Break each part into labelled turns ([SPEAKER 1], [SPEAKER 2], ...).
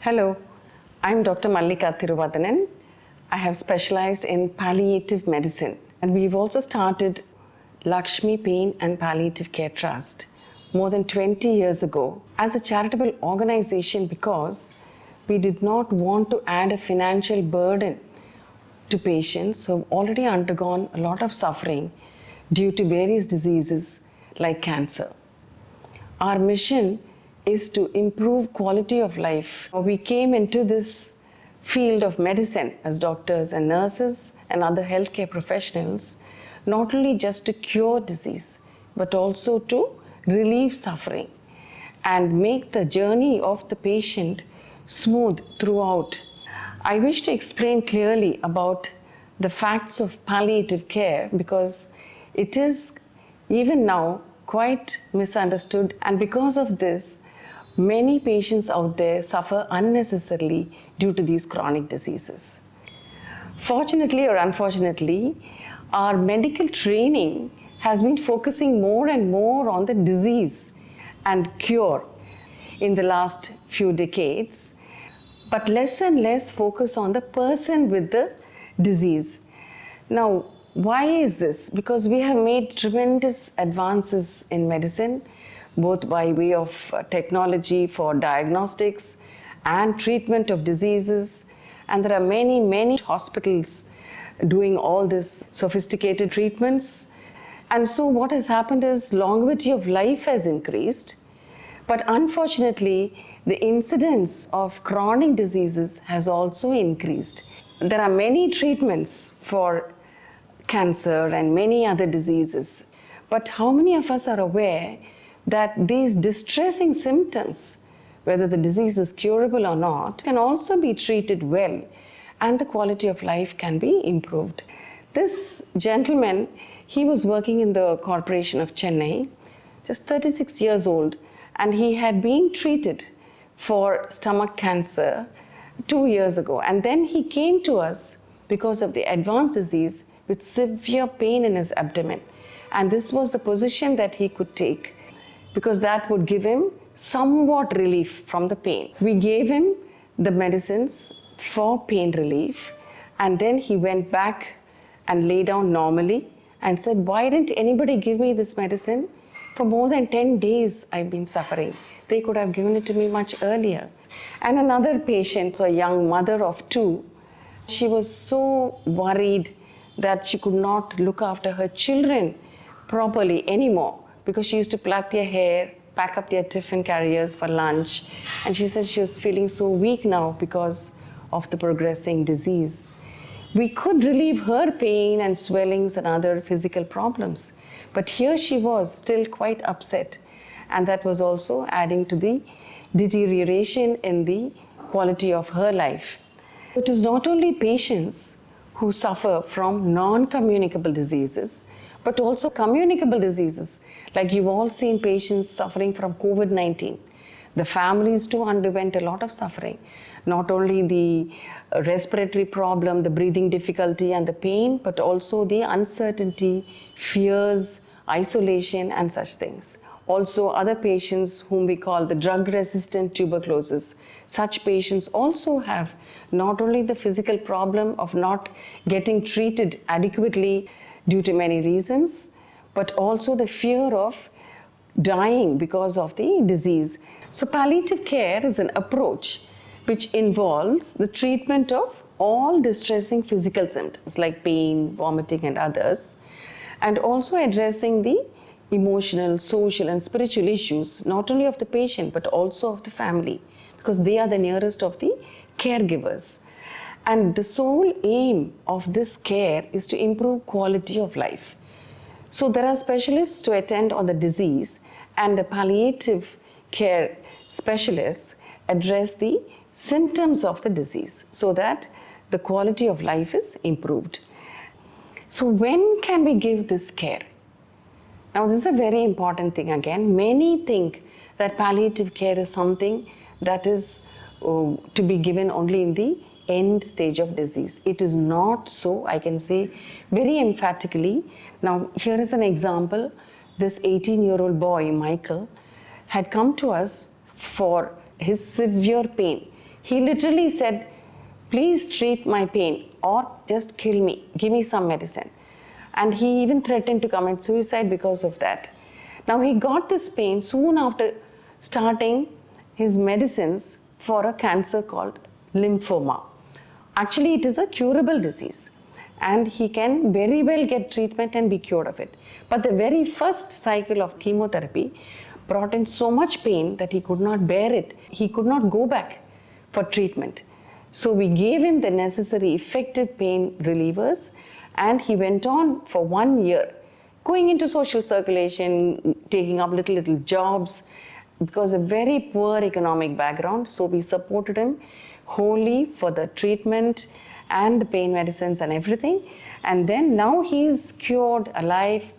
[SPEAKER 1] Hello, I'm Dr. Mallika Thiruvadanan. I have specialized in palliative medicine, and we've also started Lakshmi Pain and Palliative Care Trust more than 20 years ago as a charitable organization because we did not want to add a financial burden to patients who have already undergone a lot of suffering due to various diseases like cancer. Our mission is to improve quality of life. We came into this field of medicine as doctors and nurses and other healthcare professionals, not only just to cure disease, but also to relieve suffering and make the journey of the patient smooth throughout. I wish to explain clearly about the facts of palliative care because it is even now quite misunderstood, and because of this, many patients out there suffer unnecessarily due to these chronic diseases. Fortunately or unfortunately, our medical training has been focusing more and more on the disease and cure in the last few decades, but less and less focus on the person with the disease. Now, why is this? Because we have made tremendous advances in medicine, both by way of technology for diagnostics and treatment of diseases. And there are many, many hospitals doing all these sophisticated treatments. And so what has happened is longevity of life has increased. But unfortunately, the incidence of chronic diseases has also increased. There are many treatments for cancer and many other diseases. But how many of us are aware that these distressing symptoms, whether the disease is curable or not, can also be treated well and the quality of life can be improved? This gentleman, he was working in the Corporation of Chennai, just 36 years old, and he had been treated for stomach cancer 2 years ago. And then he came to us because of the advanced disease with severe pain in his abdomen. And this was the position that he could take because that would give him somewhat relief from the pain. We gave him the medicines for pain relief, and then he went back and lay down normally and said, "Why didn't anybody give me this medicine? For more than 10 days I've been suffering. They could have given it to me much earlier." And another patient, so a young mother of 2, she was so worried that she could not look after her children properly anymore because she used to plait their hair, pack up their tiffin carriers for lunch. And she said she was feeling so weak now because of the progressing disease. We could relieve her pain and swellings and other physical problems. But here she was still quite upset. And that was also adding to the deterioration in the quality of her life. It is not only patients who suffer from non-communicable diseases, but also communicable diseases. Like you've all seen patients suffering from COVID-19. The families too underwent a lot of suffering. Not only the respiratory problem, the breathing difficulty and the pain, but also the uncertainty, fears, isolation and such things. Also other patients whom we call the drug-resistant tuberculosis. Such patients also have not only the physical problem of not getting treated adequately due to many reasons, but also the fear of dying because of the disease. So palliative care is an approach which involves the treatment of all distressing physical symptoms like pain, vomiting and others, and also addressing the emotional, social and spiritual issues, not only of the patient, but also of the family, because they are the nearest of the caregivers. And the sole aim of this care is to improve quality of life. So there are specialists to attend on the disease, and the palliative care specialists address the symptoms of the disease so that the quality of life is improved. So when can we give this care? Now, this is a very important thing again. Many think that palliative care is something that is to be given only in the end stage of disease. It is not so, I can say very emphatically. Now, here is an example. This 18-year-old boy, Michael, had come to us for his severe pain. He literally said, please treat my pain or just kill me, give me some medicine. And he even threatened to commit suicide because of that. Now he got this pain soon after starting his medicines for a cancer called lymphoma. Actually, it is a curable disease and he can very well get treatment and be cured of it. But the very first cycle of chemotherapy brought in so much pain that he could not bear it. He could not go back for treatment. So we gave him the necessary effective pain relievers and he went on for 1 year, going into social circulation, taking up little jobs, because a very poor economic background. So we supported him wholly for the treatment and the pain medicines and everything. And then now he's cured, alive,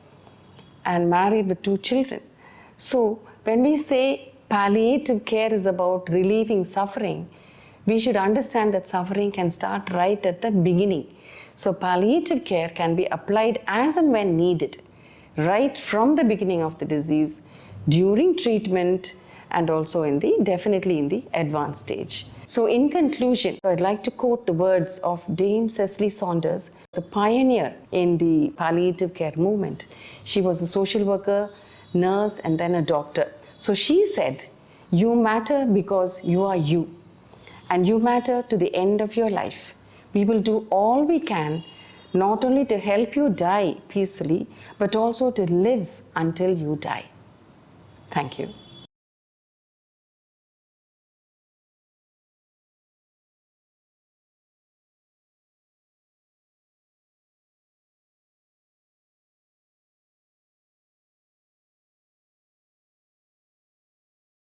[SPEAKER 1] and married with 2 children. So when we say palliative care is about relieving suffering, we should understand that suffering can start right at the beginning. So palliative care can be applied as and when needed, right from the beginning of the disease, during treatment, and also definitely in the advanced stage. So in conclusion, I'd like to quote the words of Dame Cicely Saunders, the pioneer in the palliative care movement. She was a social worker, nurse, and then a doctor. So she said, "You matter because you are you, and you matter to the end of your life. We will do all we can, not only to help you die peacefully, but also to live until you die." Thank you.